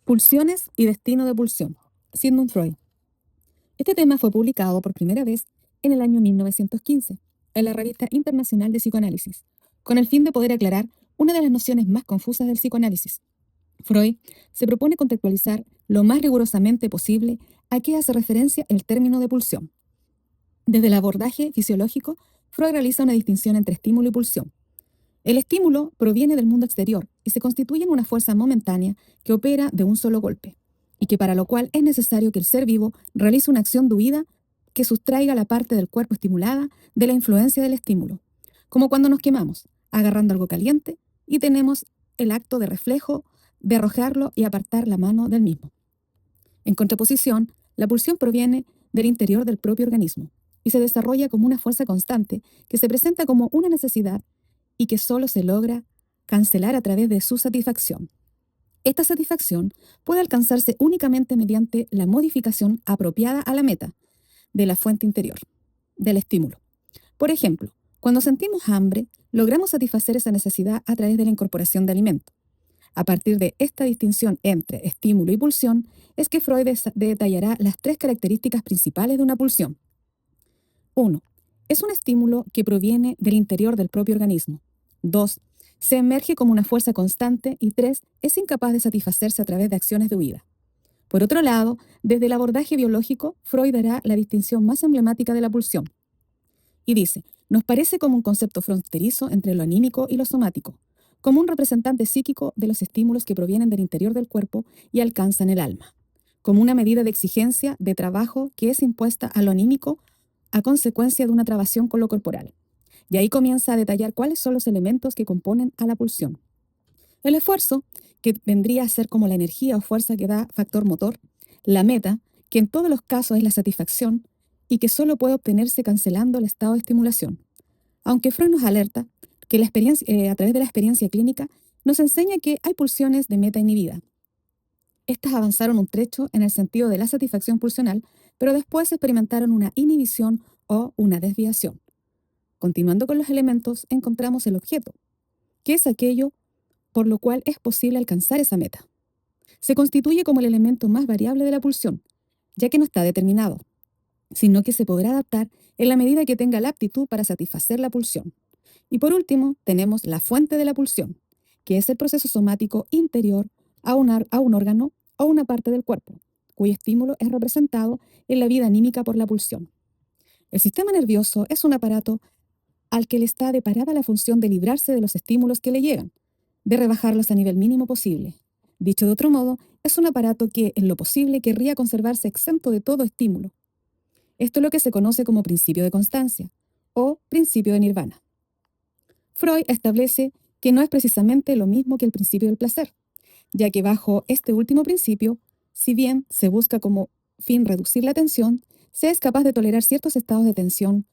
Pulsiones y destino de pulsión. Sigmund Freud. Este tema fue publicado por primera vez en el año 1915 en la Revista Internacional de Psicoanálisis, con el fin de poder aclarar una de las nociones más confusas del psicoanálisis. Freud se propone contextualizar lo más rigurosamente posible a qué hace referencia el término de pulsión. Desde el abordaje fisiológico, Freud realiza una distinción entre estímulo y pulsión. El estímulo proviene del mundo exterior y se constituye en una fuerza momentánea que opera de un solo golpe, y que para lo cual es necesario que el ser vivo realice una acción de huida que sustraiga la parte del cuerpo estimulada de la influencia del estímulo, como cuando nos quemamos, agarrando algo caliente y tenemos el acto de reflejo de arrojarlo y apartar la mano del mismo. En contraposición, la pulsión proviene del interior del propio organismo y se desarrolla como una fuerza constante que se presenta como una necesidad y que solo se logra cancelar a través de su satisfacción. Esta satisfacción puede alcanzarse únicamente mediante la modificación apropiada a la meta de la fuente interior, del estímulo. Por ejemplo, cuando sentimos hambre, logramos satisfacer esa necesidad a través de la incorporación de alimento. A partir de esta distinción entre estímulo y pulsión, es que Freud detallará las tres características principales de una pulsión. 1. Es un estímulo que proviene del interior del propio organismo. 2. Se emerge como una fuerza constante. Y 3. Es incapaz de satisfacerse a través de acciones de huida. Por otro lado, desde el abordaje biológico, Freud dará la distinción más emblemática de la pulsión. Y dice, nos parece como un concepto fronterizo entre lo anímico y lo somático, como un representante psíquico de los estímulos que provienen del interior del cuerpo y alcanzan el alma, como una medida de exigencia de trabajo que es impuesta a lo anímico a consecuencia de una trabación con lo corporal. Y ahí comienza a detallar cuáles son los elementos que componen a la pulsión. El esfuerzo, que vendría a ser como la energía o fuerza que da factor motor, la meta, que en todos los casos es la satisfacción, y que solo puede obtenerse cancelando el estado de estimulación. Aunque Freud nos alerta que a través de la experiencia clínica nos enseña que hay pulsiones de meta inhibida. Estas avanzaron un trecho en el sentido de la satisfacción pulsional, pero después experimentaron una inhibición o una desviación. Continuando con los elementos, encontramos el objeto, que es aquello por lo cual es posible alcanzar esa meta. Se constituye como el elemento más variable de la pulsión, ya que no está determinado, sino que se podrá adaptar en la medida que tenga la aptitud para satisfacer la pulsión. Y por último, tenemos la fuente de la pulsión, que es el proceso somático interior a un órgano o una parte del cuerpo, cuyo estímulo es representado en la vida anímica por la pulsión. El sistema nervioso es un aparato al que le está deparada la función de librarse de los estímulos que le llegan, de rebajarlos a nivel mínimo posible. Dicho de otro modo, es un aparato que, en lo posible, querría conservarse exento de todo estímulo. Esto es lo que se conoce como principio de constancia o principio de nirvana. Freud establece que no es precisamente lo mismo que el principio del placer, ya que bajo este último principio, si bien se busca como fin reducir la tensión, se es capaz de tolerar ciertos estados de tensión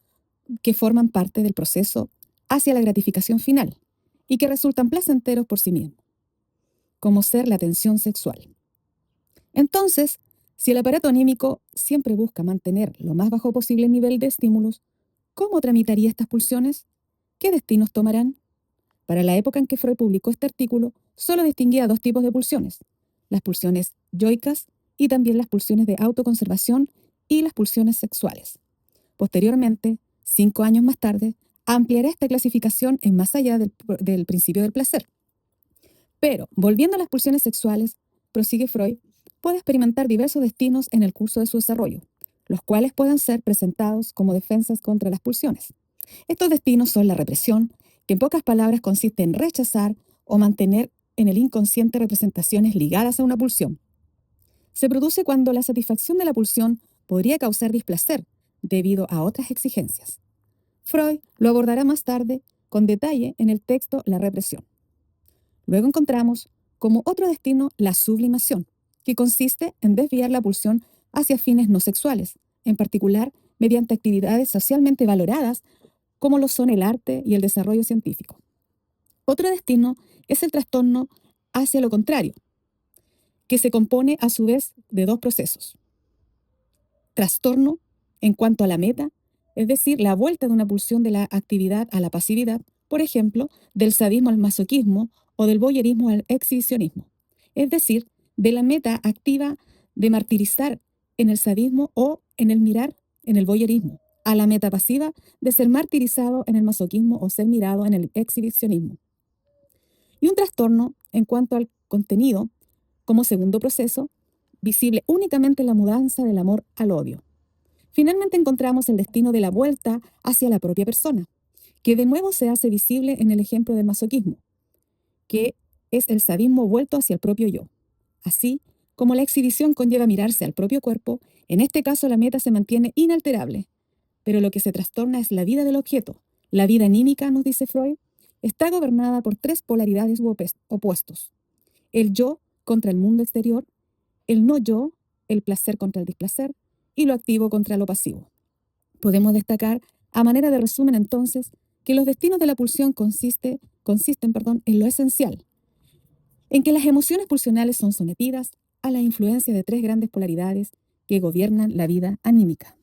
que forman parte del proceso hacia la gratificación final y que resultan placenteros por sí mismos, como ser la tensión sexual. Entonces, si el aparato anímico siempre busca mantener lo más bajo posible el nivel de estímulos, ¿cómo tramitaría estas pulsiones? ¿Qué destinos tomarán? Para la época en que Freud publicó este artículo, solo distinguía dos tipos de pulsiones, las pulsiones yoicas y también las pulsiones de autoconservación y las pulsiones sexuales. Posteriormente, 5 años más tarde, ampliará esta clasificación en más allá del principio del placer. Pero, volviendo a las pulsiones sexuales, prosigue Freud, puede experimentar diversos destinos en el curso de su desarrollo, los cuales pueden ser presentados como defensas contra las pulsiones. Estos destinos son la represión, que en pocas palabras consiste en rechazar o mantener en el inconsciente representaciones ligadas a una pulsión. Se produce cuando la satisfacción de la pulsión podría causar displacer debido a otras exigencias. Freud lo abordará más tarde con detalle en el texto La represión. Luego encontramos como otro destino la sublimación, que consiste en desviar la pulsión hacia fines no sexuales, en particular mediante actividades socialmente valoradas como lo son el arte y el desarrollo científico. Otro destino es el trastorno hacia lo contrario, que se compone a su vez de dos procesos. Trastorno en cuanto a la meta, es decir, la vuelta de una pulsión de la actividad a la pasividad, por ejemplo, del sadismo al masoquismo o del voyerismo al exhibicionismo, es decir, de la meta activa de martirizar en el sadismo o en el mirar en el voyeurismo, a la meta pasiva de ser martirizado en el masoquismo o ser mirado en el exhibicionismo. Y un trastorno en cuanto al contenido, como segundo proceso, visible únicamente en la mudanza del amor al odio. Finalmente encontramos el destino de la vuelta hacia la propia persona, que de nuevo se hace visible en el ejemplo del masoquismo, que es el sadismo vuelto hacia el propio yo. Así como la exhibición conlleva mirarse al propio cuerpo, en este caso la meta se mantiene inalterable, pero lo que se trastorna es la vida del objeto. La vida anímica, nos dice Freud, está gobernada por tres polaridades u opuestos: el yo contra el mundo exterior, el no yo, el placer contra el displacer, y lo activo contra lo pasivo. Podemos destacar, a manera de resumen entonces, que los destinos de la pulsión consisten en lo esencial, en que las emociones pulsionales son sometidas a la influencia de tres grandes polaridades que gobiernan la vida anímica.